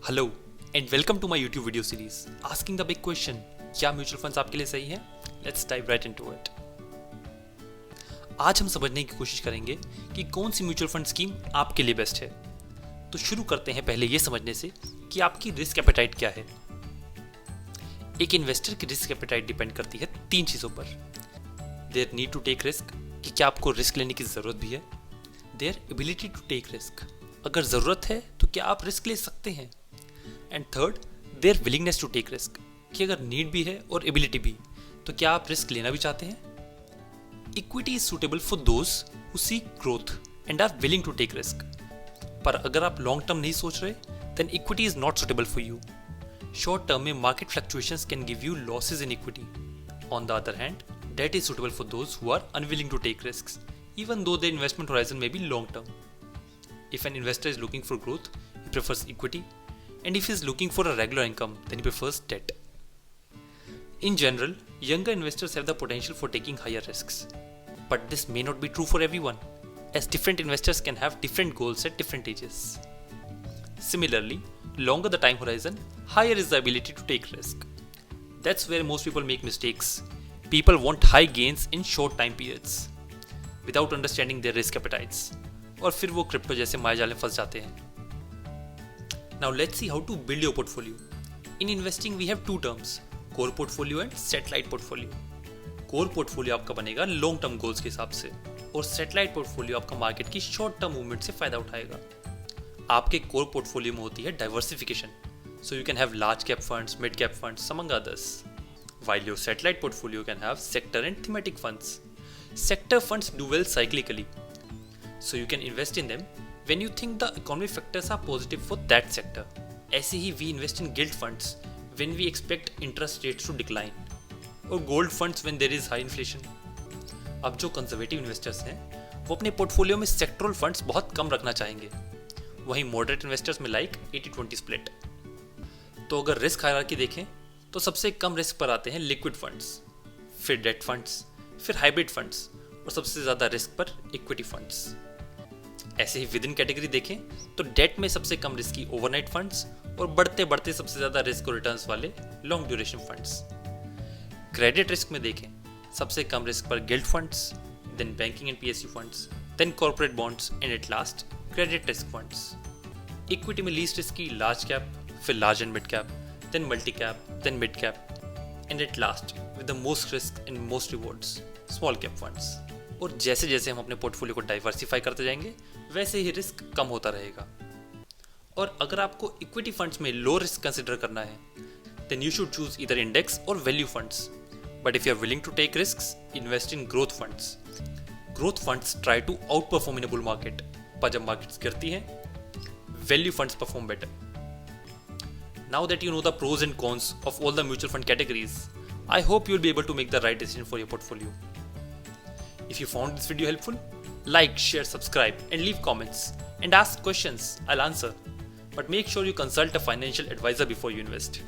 Hello and welcome to my YouTube video series asking the big question, क्या mutual funds आपके लिए सही है? Let's dive right into it. आज हम समझने की कोशिश करेंगे कि कौन सी म्यूचुअल फंड स्कीम आपके लिए बेस्ट है। तो शुरू करते हैं पहले ये समझने से कि आपकी रिस्क एपेटाइट क्या है। एक इन्वेस्टर की रिस्क एपेटाइट डिपेंड करती है 3 चीज़ों पर। Their need to take risk, कि क्या आपको रिस्क लेने की ज़रूरत भी है। Their ability to take risk, अगर ज़रूरत है तो क्या आप रिस्क ले सकते हैं। And third, their willingness to take risk, कि अगर नीड भी है और एबिलिटी भी, तो क्या आप रिस्क लेना भी चाहते हैं। Equity is suitable for those who seek growth and are willing to take risk. पर अगर आप लॉन्ग टर्म नहीं सोच रहे, then equity is not suitable for you. Short term में market fluctuations can give you losses in equity. On the other hand, debt is suitable for those who are unwilling to take risk, even though the investment horizon may be long term. If an investor is looking for growth, he prefers equity, and if he is looking for a regular income, then he prefers debt. In general, younger investors have the potential for taking higher risks, but this may not be true for everyone, as different investors can have different goals at different ages. Similarly, longer the time horizon, higher is the ability to take risk. That's where most people make mistakes. People want high gains in short time periods, without understanding their risk appetites. और फिर वो crypto जैसे मायाजाल में फंस जाते हैं। Now let's see how to build your portfolio. In investing we have two terms, core portfolio and satellite portfolio. Core portfolio आपका बनेगा लॉन्ग टर्म गोल्स के हिसाब से, और सैटेलाइट पोर्टफोलियो आपका मार्केट की शॉर्ट टर्म मूवमेंट से फायदा उठाएगा। आपके कोर पोर्टफोलियो में होती है diversification, so you can have large cap funds, mid cap funds among others, while your satellite portfolio can have sector and thematic funds. Sector funds do well cyclically, so you can invest in them when you think the economic factors are positive for that sector. ऐसे ही we invest in gilt funds when we expect interest rates to decline, और gold funds when there is high inflation. अब जो conservative investors हैं वो अपने portfolio में sectoral funds बहुत कम रखना चाहेंगे, वहीं मॉडरेट इन्वेस्टर्स में लाइक 80-20 स्प्लिट। तो अगर रिस्क हायरार्की देखें तो सबसे कम रिस्क पर आते हैं लिक्विड फंड्स, फिर डेट फंड्स, फिर हाइब्रिड फंड्स, और सबसे ज़्यादा रिस्क पर इक्विटी फंड्स। ऐसे ही विद इन कैटेगरी देखें तो डेट में सबसे कम रिस्की ओवरनाइट फंड्स, और बढ़ते बढ़ते सबसे ज़्यादा रिस्क और रिटर्न्स वाले long duration funds. Credit risk में देखें सबसे कम रिस्क पर gilt funds, then banking and PSU funds, then corporate bonds, and at last credit risk funds. Equity में लीस्ट रिस्की लार्ज कैप, फिर large and mid cap, then multi cap, then mid cap, and at last with the most risk and most rewards small cap funds. और जैसे जैसे हम अपने portfolio को diversify करते जाएंगे वैसे ही रिस्क कम होता रहेगा। और अगर आपको इक्विटी फंड्स में लो रिस्क कंसिडर करना है, then you should choose either index और value funds. But if you are willing to take risks, invest in growth funds. Growth funds try to outperform in a bull market, पर जब markets गिरती हैं, value funds perform better. Now that you know the pros and cons of all the mutual fund categories, I hope you'll be able to make the right decision for your portfolio. If you found this video helpful, like, share, subscribe, and leave comments and ask questions. I'll answer. But make sure you consult a financial advisor before you invest.